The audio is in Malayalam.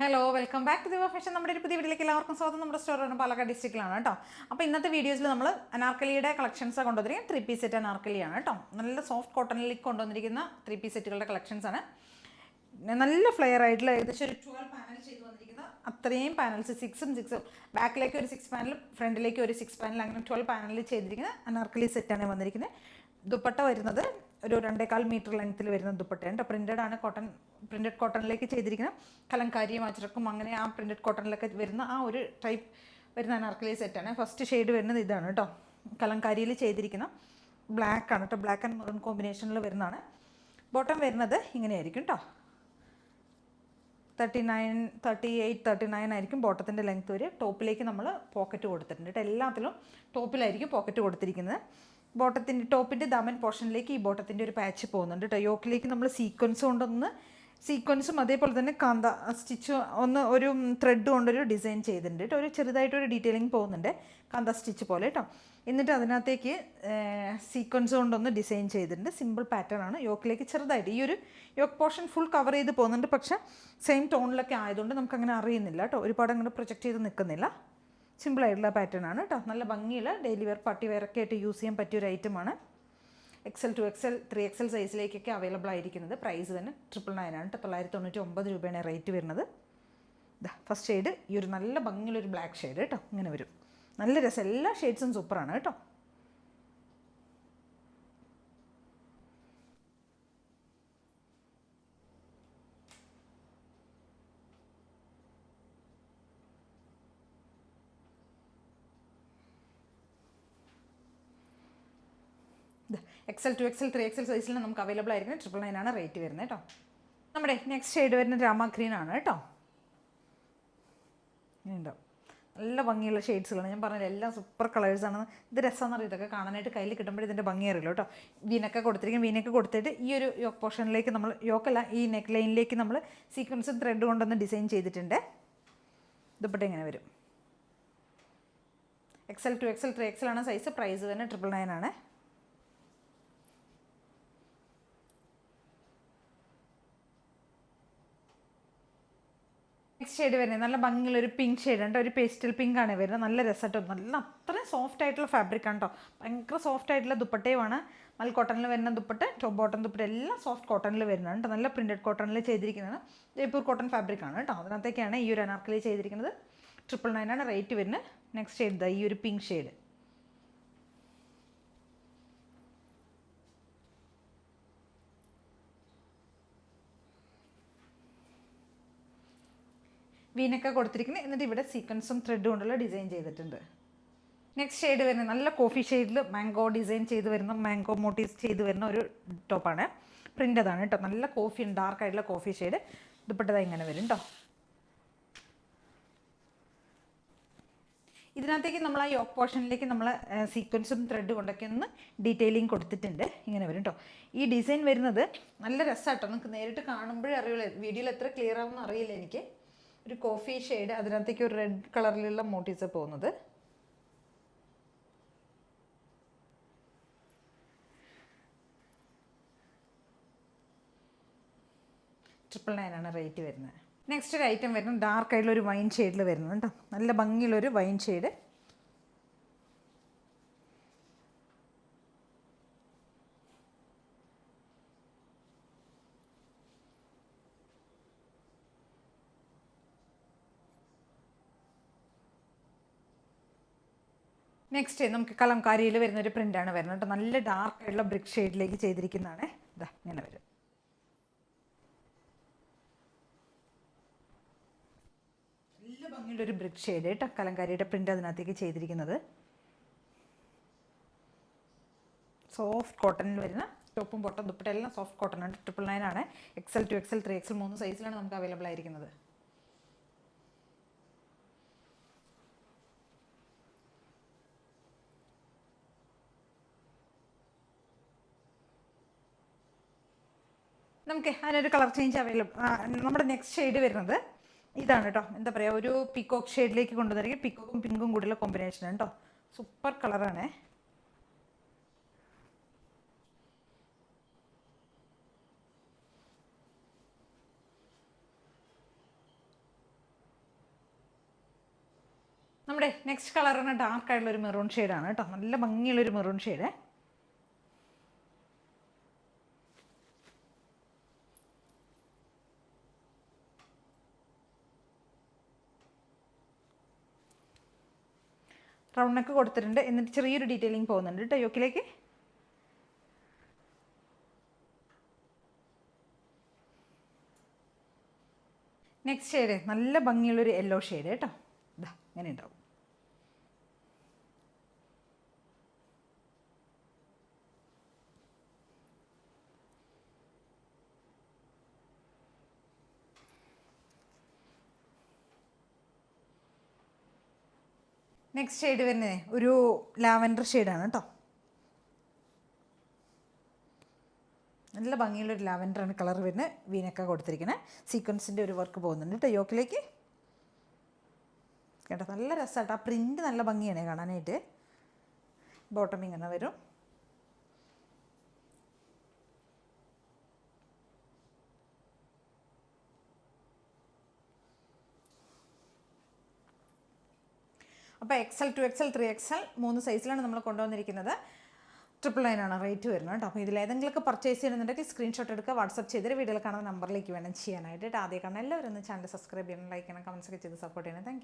ഹലോ വെൽക്കം ബാക്ക് ടു ദിവ ഫാഷൻ. നമ്മുടെ ഒരു പുതിയ വീട്ടിലേക്ക് എല്ലാവർക്കും സ്വാഗതം. നമ്മുടെ സ്റ്റോറാണ് പാലക്കാട് ഡിസ്ട്രിക്റ്റിലാണ് കേട്ടോ. അപ്പോൾ ഇന്നത്തെ വീഡിയോസിൽ നമ്മൾ അനാർക്കലിയുടെ കളക്ഷൻസ് കൊണ്ടുവന്നിരിക്കുന്നത് 3 പീസ് സെറ്റ് അനാർക്കലിയാണ് കേട്ടോ. നല്ല സോഫ്റ്റ് കോട്ടണിലേക്ക് കൊണ്ടുവന്നിരിക്കുന്ന 3 പീസ് സെറ്റുകളുടെ കളക്ഷൻസ് ആണ്. നല്ല ഫ്ലെയർ ആയിട്ടുള്ള ഏകദേശം ഒരു 12 പാനൽ ചെയ്ത് വന്നിരിക്കുന്ന അത്രയും പാനൽസ്, സിക്സും ബാക്കിലേക്ക് ഒരു 6 പാനൽ, ഫ്രണ്ടിലേക്ക് ഒരു 6 പാനൽ, അങ്ങനെ 12 പാനലിൽ ചെയ്തിരിക്കുന്ന അനാർക്കലി സെറ്റാണ് വന്നിരിക്കുന്നത്. ദുപ്പട്ട വരുന്നത് ഒരു 2.25 മീറ്റർ ലെങ്ത്തിൽ വരുന്ന ദുപ്പട്ടയാണ്. പ്രിൻറ്റഡ് ആണ്, പ്രിൻറ്റഡ് കോട്ടണിലേക്ക് ചെയ്തിരിക്കുന്ന കലങ്കാരിയും അച്ചടക്കും അങ്ങനെ ആ പ്രിൻറ്റഡ് കോട്ടണിലൊക്കെ വരുന്ന ആ ഒരു ടൈപ്പ് വരുന്ന അനാർക്കലി സെറ്റാണ്. ഫസ്റ്റ് ഷെയ്ഡ് വരുന്നത് ഇതാണ് കേട്ടോ. കലങ്കാരിയിൽ ചെയ്തിരിക്കുന്ന ബ്ലാക്ക് ആണ് കേട്ടോ. ബ്ലാക്ക് ആൻഡ് മെറൂൺ കോമ്പിനേഷനിൽ വരുന്നതാണ്. ബോട്ടം വരുന്നത് ഇങ്ങനെയായിരിക്കും കേട്ടോ. 38-39 ആയിരിക്കും ബോട്ടത്തിൻ്റെ ലെങ്ത്ത് വരെ. ടോപ്പിലേക്ക് നമ്മൾ പോക്കറ്റ് കൊടുത്തിട്ടുണ്ട് കേട്ടോ. എല്ലാത്തിലും ടോപ്പിലായിരിക്കും പോക്കറ്റ് കൊടുത്തിരിക്കുന്നത്. ബോട്ടത്തിൻ്റെ ടോപ്പിൻ്റെ ദമൻ പോർഷനിലേക്ക് ഈ ബോട്ടത്തിൻ്റെ ഒരു പാച്ച് പോകുന്നുണ്ട് കേട്ടോ. യോക്കിലേക്ക് നമ്മൾ സീക്വൻസ് കൊണ്ടൊന്ന് സീക്വൻസും അതേപോലെ തന്നെ കാന്ത സ്റ്റിച്ച് ഒന്ന് ഒരു ത്രെഡ് കൊണ്ടൊരു ഡിസൈൻ ചെയ്തിട്ടുണ്ട് കേട്ടോ. ഒരു ചെറുതായിട്ടൊരു ഡീറ്റെയിലിംഗ് പോകുന്നുണ്ട് കാന്ത സ്റ്റിച്ച് പോലെ കേട്ടോ. എന്നിട്ട് അതിനകത്തേക്ക് സീക്വൻസ് കൊണ്ടൊന്ന് ഡിസൈൻ ചെയ്തിട്ടുണ്ട്. സിമ്പിൾ പാറ്റേൺ ആണ്. യോക്കിലേക്ക് ചെറുതായിട്ട് ഈ ഒരു യോക്ക് പോർഷൻ ഫുൾ കവർ ചെയ്ത് പോകുന്നുണ്ട്. പക്ഷേ സെയിം ടോണിലൊക്കെ ആയതുകൊണ്ട് നമുക്കങ്ങനെ അറിയുന്നില്ല കേട്ടോ. ഒരുപാട് അങ്ങനെ പ്രൊജക്റ്റ് ചെയ്ത് നിൽക്കുന്നില്ല. സിമ്പിളായിട്ടുള്ള പാറ്റേൺ ആണ് കേട്ടോ. നല്ല ഭംഗിയുള്ള ഡെയിലി വെയർ പാർട്ടി വെയർ ഒക്കെ ആയിട്ട് യൂസ് ചെയ്യാൻ പറ്റിയൊരു ഐറ്റമാണ്. XL 2XL 3XL സൈസിലേക്കൊക്കെ അവൈലബിൾ ആയിരിക്കുന്നത്. പ്രൈസ് തന്നെ 999 ആണ്. 999 രൂപയാണ് റേറ്റ് വരുന്നത്. ഫസ്റ്റ് ഷെയ്ഡ് ഈ ഒരു നല്ല ഭംഗിയുള്ളൊരു ബ്ലാക്ക് ഷെയ്ഡ് കേട്ടോ. ഇങ്ങനെ വരും. നല്ല രസം. എല്ലാ ഷെയ്ഡ്സും സൂപ്പറാണ് കേട്ടോ. XL 2XL 3XL സൈസിൽ നമുക്ക് അവൈലബിൾ ആയിരിക്കുന്നത് 999 ആണ് റേറ്റ് വരുന്നത് കേട്ടോ. നമ്മുടെ നെക്സ്റ്റ് ഷെയ്ഡ് വരുന്നത് രാമ ഗ്രീൻ ആണ് കേട്ടോ. ഇങ്ങനെയുണ്ടോ. നല്ല ഭംഗിയുള്ള ഷെയ്ഡ്സുകളാണ്. ഞാൻ പറഞ്ഞില്ല എല്ലാം സൂപ്പർ കളേഴ്സാണ്. ഇത് രസമെന്ന് അറിയാം. ഇതൊക്കെ കാണാനായിട്ട് കയ്യിൽ കിട്ടുമ്പോൾ ഇതിൻ്റെ ഭംഗി അറിയില്ല കേട്ടോ. വീനൊക്കെ കൊടുത്തിരിക്കും. വീനൊക്കെ കൊടുത്തിട്ട് ഈ ഒരു യോക്ക് പോർഷനിലേക്ക് നമ്മൾ യോക്കല്ല ഈ നെക്ക് ലൈനിലേക്ക് നമ്മൾ സീക്വൻസും ത്രെഡ് കൊണ്ടൊന്ന് ഡിസൈൻ ചെയ്തിട്ടുണ്ട്. ദുപ്പട്ട ഇങ്ങനെ വരും. XL 2XL 3XL ആണ് സൈസ്. പ്രൈസ് തന്നെ 999 ആണ്. നെക്സ്റ്റ് ഷെയ്ഡ് വരുന്നത് നല്ല ഭംഗിയുള്ളൊരു പിങ്ക് ഷെയ്ഡ് ഉണ്ട്. ഒരു പേസ്റ്റൽ പിങ്ക് ആണ് വരുന്നത്. നല്ല രസമായിട്ടോ. നല്ല അത്രയും സോഫ്റ്റ് ആയിട്ടുള്ള ഫാബ്രിക് ആണ് കേട്ടോ. ഭയങ്കര സോഫ്റ്റ് ആയിട്ടുള്ള ദുപ്പട്ടയുമാണ്. നല്ല കോട്ടണിൽ വരുന്ന ദുപ്പട്ട, ടോപ്പ് ബോട്ടം ദുപ്പട്ട എല്ലാം സോഫ്റ്റ് കോട്ടണിൽ വരുന്നതാണ് കേട്ടോ. നല്ല പ്രിൻറ്റഡ് കോട്ടണിൽ ചെയ്തിരിക്കുന്നതാണ്. ജയ്പൂർ കോട്ടൺ ഫാബ്രിക് ആണ് കേട്ടോ. അതിനകത്തേക്കാണ് ഈ ഒരു അനാർക്കലി ചെയ്തിരിക്കുന്നത്. 999 ആണ് റേറ്റ് വരുന്നത്. നെക്സ്റ്റ് ഷെയ്ഡ് ഈ ഒരു പിങ്ക് ഷെയ്ഡ്. വീനൊക്കെ കൊടുത്തിരിക്കുന്നത്. എന്നിട്ട് ഇവിടെ സീക്വൻസും ത്രെഡ് കൊണ്ടുള്ള ഡിസൈൻ ചെയ്തിട്ടുണ്ട്. നെക്സ്റ്റ് ഷെയ്ഡ് വരുന്നത് നല്ല കോഫി ഷെയ്ഡിൽ മാംഗോ ഡിസൈൻ ചെയ്ത് വരുന്ന മാംഗോ മോട്ടീവ്സ് ചെയ്ത് വരുന്ന ഒരു ടോപ്പാണ്. പ്രിൻ്റതാണ് കേട്ടോ. നല്ല കോഫി ഡാർക്ക് ആയിട്ടുള്ള കോഫി ഷെയ്ഡ്. ദുപ്പട്ട ഇങ്ങനെ വരും കേട്ടോ. ഇതിനകത്തേക്ക് നമ്മൾ ആ യോക്ക് പോർഷനിലേക്ക് നമ്മൾ സീക്വൻസും ത്രെഡ് കൊണ്ടൊക്കെ ഒന്ന് ഡീറ്റെയിലിംഗ് കൊടുത്തിട്ടുണ്ട്. ഇങ്ങനെ വരും കേട്ടോ. ഈ ഡിസൈൻ വരുന്നത് നല്ല രസമാട്ടോ. നമുക്ക് നേരിട്ട് കാണുമ്പോഴേ അറിയുള്ളൂ. വീഡിയോയിൽ എത്ര ക്ലിയർ ആവുമെന്ന് അറിയില്ല എനിക്ക്. ഒരു കോഫി ഷെയ്ഡ്, അതിനകത്തേക്ക് ഒരു റെഡ് കളറിലുള്ള മോട്ടീവ്സ് പോകുന്നത്. ട്രിപ്പിൾ 9 ആണ് റേറ്റ് വരുന്നത്. നെക്സ്റ്റ് ഒരു ഐറ്റം വരുന്നത് ഡാർക്ക് ആയിട്ടുള്ള ഒരു വൈൻ ഷെയ്ഡിൽ വരുന്നത് കേട്ടോ. നല്ല ഭംഗിയുള്ളൊരു വൈൻ ഷെയ്ഡ്. നെക്സ്റ്റ് നമുക്ക് കലംകാരിയിൽ വരുന്നൊരു പ്രിൻ്റാണ് വരുന്നത് കേട്ടോ. നല്ല ഡാർക്ക് ആയിട്ടുള്ള ബ്രിക്ക് ഷെയ്ഡിലേക്ക് ചെയ്തിരിക്കുന്നതാണ്. ഇതാ ഇങ്ങനെ വരും. നല്ല ഭംഗിയുള്ളൊരു ബ്രിക്ക് ഷെയ്ഡ് കേട്ടോ. കലംകാരിയുടെ പ്രിൻ്റ് അതിനകത്തേക്ക് ചെയ്തിരിക്കുന്നത്. സോഫ്റ്റ് കോട്ടണിൽ വരുന്ന ടോപ്പും ബോട്ടം ദുപ്പട്ട എല്ലാം സോഫ്റ്റ് കോട്ടൺ ആണ്. 999 ആണ്. XL 2XL 3XL 3 സൈസിലാണ് നമുക്ക് അവൈലബിൾ ആയിരിക്കുന്നത്. നമുക്ക് അതിനൊരു കളർ ചേഞ്ച് അവൈലബിൾ. നമ്മുടെ നെക്സ്റ്റ് ഷെയ്ഡ് വരുന്നത് ഇതാണ് കേട്ടോ. എന്താ പറയുക, ഒരു പീക്കോക്ക് ഷെയ്ഡിലേക്ക് കൊണ്ടുവന്നിരിക്കും. പീക്കോക്കും പിങ്കും കൂടിയുള്ള കോമ്പിനേഷനാണ് കേട്ടോ. സൂപ്പർ കളറാണ്. നമ്മുടെ നെക്സ്റ്റ് കളറിന് ഡാർക്ക് ആയിട്ടുള്ള ഒരു മെറൂൺ ഷെയ്ഡാണ് കേട്ടോ. നല്ല ഭംഗിയുള്ളൊരു മെറൂൺ ഷെയ്ഡ്. റൗണ്ട് നെക്ക് കൊടുത്തിട്ടുണ്ട്. എന്നിട്ട് ചെറിയൊരു ഡീറ്റെയിലിംഗ് പോകുന്നുണ്ട് കേട്ടോ യോക്കിലേക്ക്. നെക്സ്റ്റ് ഷെയ്ഡ് നല്ല ഭംഗിയുള്ളൊരു യെല്ലോ ഷെയ്ഡ് കേട്ടോ. ഇതാ ഇങ്ങനെ ഉണ്ടാവും. നെക്സ്റ്റ് ഷെയ്ഡ് വരുന്നത് ഒരു ലാവൻഡർ ഷെയ്ഡാണ് കേട്ടോ. നല്ല ഭംഗിയുള്ളൊരു ലാവൻഡറാണ് കളർ വരുന്നത്. വീനൊക്കെ കൊടുത്തിരിക്കുന്നത് സീക്വൻസിൻ്റെ ഒരു വർക്ക് പോകുന്നുണ്ട് കേട്ടോ യോക്കിലേക്ക്. കേട്ടോ നല്ല രസമായിട്ട് ആ പ്രിൻറ്റ് നല്ല ഭംഗിയാണ് കാണാനായിട്ട്. ബോട്ടം ഇങ്ങനെ വരും. അപ്പോൾ XL 2XL 3XL 3 സൈസിലാണ് നമ്മൾ കൊണ്ടുവന്നിരിക്കുന്നത്. 999 റേറ്റ് വരുന്നത് കേട്ടോ. അപ്പോൾ ഇതിലേതെങ്കിലുമൊക്കെ പർച്ചേസ് ചെയ്യുന്നുണ്ടെങ്കിൽ സ്ക്രീൻഷോട്ട് എടുക്കുക, വാട്സപ്പ് ചെയ്തിട്ട് വീഡിയോയിൽ കാണുന്ന നമ്പറിലേക്ക് വേണം ചെയ്യാനായിട്ട്. ആദ്യം കാണാൻ എല്ലാവരും ഒന്ന് ചാനൽ സബ്സ്ക്രൈബ് ചെയ്യണം, ലൈക്ക് ചെയ്യണം, കമൻസ് ഒക്കെ ചെയ്ത് സപ്പോർട്ട് ചെയ്യണം. താങ്ക്